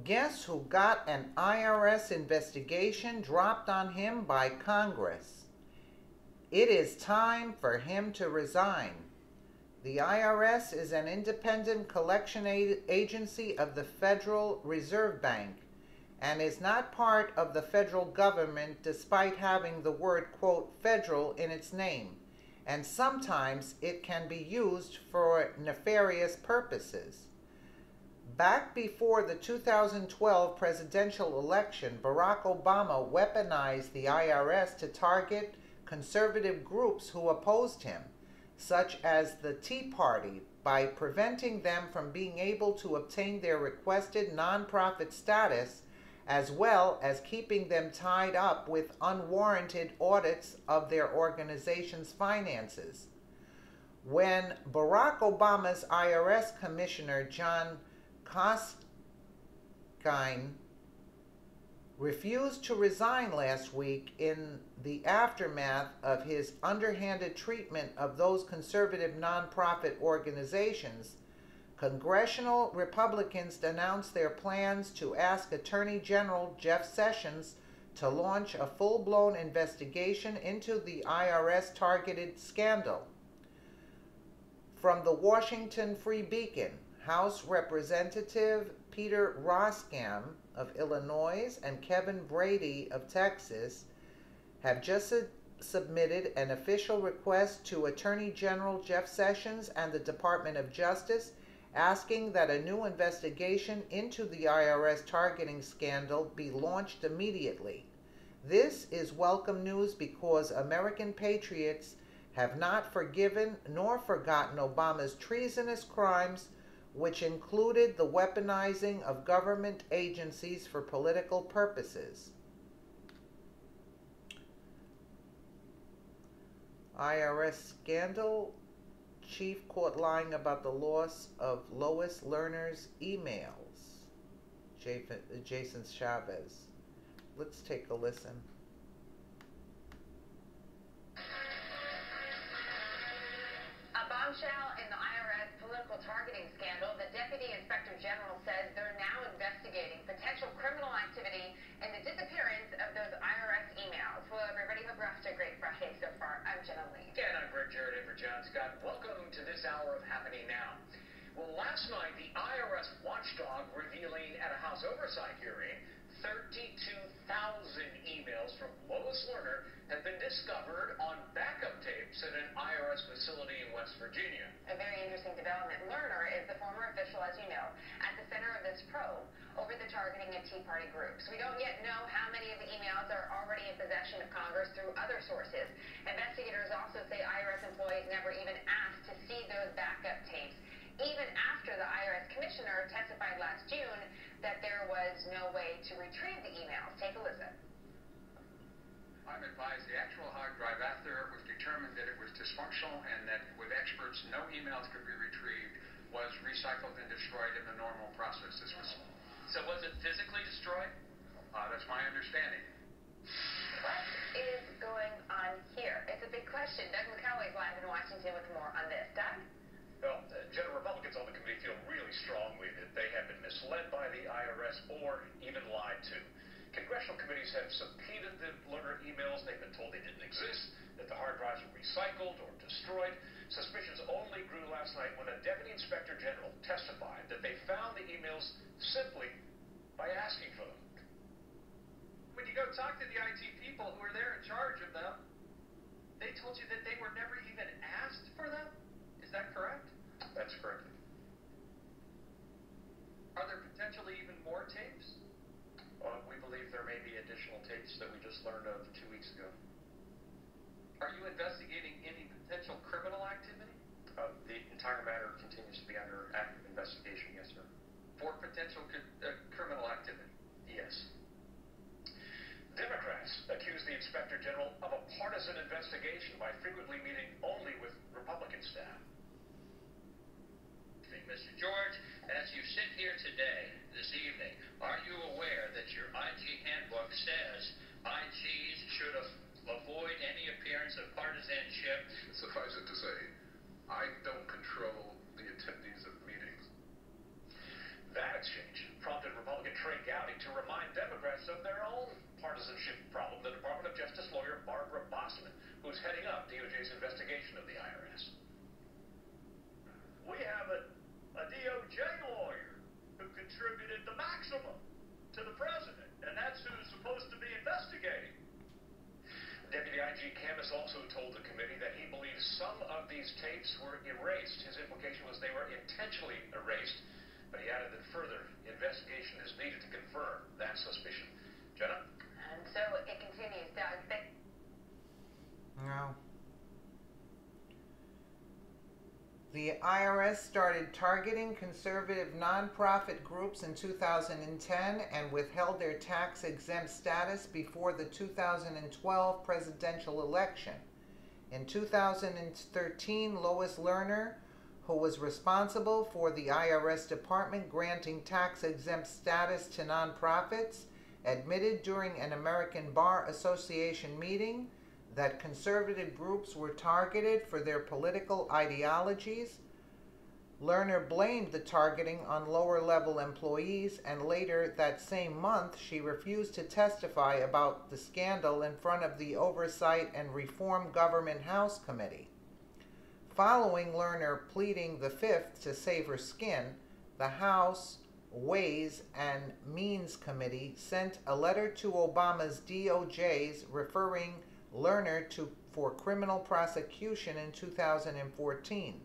Guess who got an IRS investigation dropped on him by Congress? It is time for him to resign. The IRS is an independent collection agency of the Federal Reserve Bank and is not part of the federal government despite having the word, quote, federal in its name, and sometimes it can be used for nefarious purposes. Back before the 2012 presidential election, Barack Obama weaponized the IRS to target conservative groups who opposed him, such as the Tea Party, by preventing them from being able to obtain their requested nonprofit status, as well as keeping them tied up with unwarranted audits of their organization's finances. When Barack Obama's IRS Commissioner John Koskinen refused to resign last week in the aftermath of his underhanded treatment of those conservative nonprofit organizations, congressional Republicans announced their plans to ask Attorney General Jeff Sessions to launch a full-blown investigation into the IRS targeted scandal. From the Washington Free Beacon, House Representative Peter Roskam of Illinois and Kevin Brady of Texas have just submitted an official request to Attorney General Jeff Sessions and the Department of Justice asking that a new investigation into the IRS targeting scandal be launched immediately. This is welcome news because American patriots have not forgiven nor forgotten Obama's treasonous crimes, which included the weaponizing of government agencies for political purposes. IRS scandal. Chief caught lying about the loss of Lois Lerner's emails. Jason Chavez. Let's take a listen. A bombshell in the IRS political targeting scandal. The Deputy Inspector General says they're now investigating potential criminal activity and the disappearance of those IRS emails. Well, everybody, hope you're off to a great Friday so far. I'm Jenna Lee. And I'm Greg Jarrett in for John Scott. Welcome to this hour of Happening Now. Well, last night, the IRS watchdog revealing at a House Oversight hearing 32,000 emails from Lois Lerner have been discovered on backup tapes at an IRS facility in West Virginia. A very interesting development. Lerner is the former official, as you know, at the center of this probe over the targeting of Tea Party groups. We don't yet know how many of the emails are already in possession of Congress through other sources. Investigators also say IRS employees never even asked to see those backup tapes, even after the IRS commissioner testified last June that there was no way to retrieve the emails. Take a listen. I'm advised the actual hard drive after it was determined that it was dysfunctional and that with experts no emails could be retrieved was recycled and destroyed in the normal process. So was it physically destroyed? That's my understanding. What is going on here? It's a big question. Doug McCalloway is live in Washington with more on this. Doug? Well, General Republicans on the committee feel really strongly that they have been misled by the IRS or even lied to. Congressional committees have subpoenaed the Lerner emails. They've been told they didn't exist, that the hard drives were recycled or destroyed. Suspicions only grew last night when a Deputy Inspector General testified that they found the emails simply by asking for them. When you go talk to the IT people who are there in charge of them, they told you that they were never even asked for them? Is that correct? That's correct. Are there potentially even more tapes? We believe there may be additional tapes that we just learned of 2 weeks ago. Are you investigating any potential criminal activity? The entire matter continues to be under active investigation, yes, sir. For potential criminal activity? Yes. Democrats accuse the Inspector General of a partisan investigation by frequently meeting only with Republican staff. Mr. George, as you sit here today, this evening, are you aware that your IG handbook says IGs should avoid any appearance of partisanship? Suffice it to say, I don't control the attendees of meetings. That exchange prompted Republican Trey Gowdy to remind Democrats of their own partisanship problem. The Department of Justice lawyer Barbara Bossman, who's heading up DOJ's investigation of the IRS. We have a DOJ lawyer who contributed the maximum to the president, and that's who's supposed to be investigating. Deputy IG Camus also told the committee that he believes some of these tapes were erased. His implication was they were intentionally erased, but he added that further investigation is needed to confirm that suspicion. Jenna? And so it continues, Doug. No. The IRS started targeting conservative nonprofit groups in 2010 and withheld their tax-exempt status before the 2012 presidential election. In 2013, Lois Lerner, who was responsible for the IRS department granting tax-exempt status to nonprofits, admitted during an American Bar Association meeting that conservative groups were targeted for their political ideologies. Lerner blamed the targeting on lower-level employees, and later that same month she refused to testify about the scandal in front of the Oversight and Reform Government House Committee. Following Lerner pleading the Fifth to save her skin, the House Ways and Means Committee sent a letter to Obama's DOJ's referring Lerner for criminal prosecution in 2014.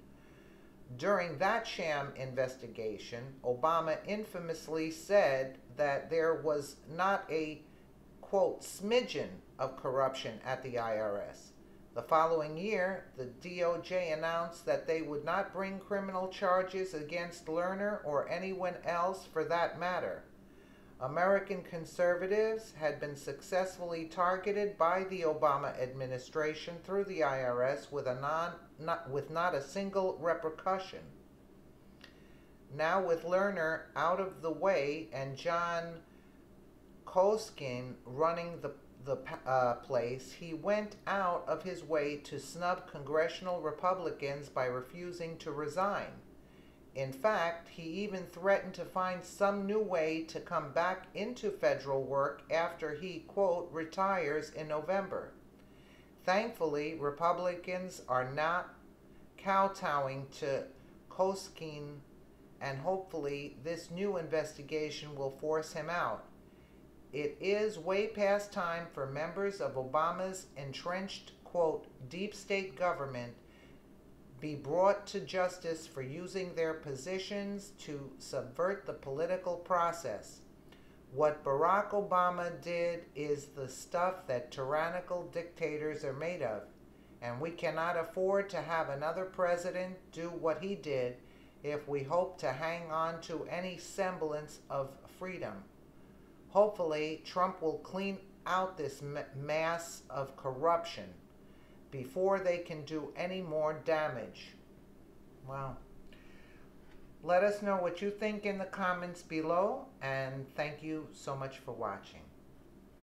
During that sham investigation, Obama infamously said that there was not a, quote, smidgen of corruption at the IRS. The following year, the DOJ announced that they would not bring criminal charges against Lerner or anyone else for that matter. American conservatives had been successfully targeted by the Obama administration through the IRS with not a single repercussion. Now with Lerner out of the way and John Koskin running the place, he went out of his way to snub congressional Republicans by refusing to resign. In fact, he even threatened to find some new way to come back into federal work after he, quote, retires in November. Thankfully, Republicans are not kowtowing to Koskin, and hopefully this new investigation will force him out. It is way past time for members of Obama's entrenched, quote, deep state government be brought to justice for using their positions to subvert the political process. What Barack Obama did is the stuff that tyrannical dictators are made of, and we cannot afford to have another president do what he did if we hope to hang on to any semblance of freedom. Hopefully, Trump will clean out this mass of corruption before they can do any more damage. Well, let us know what you think in the comments below, and thank you so much for watching.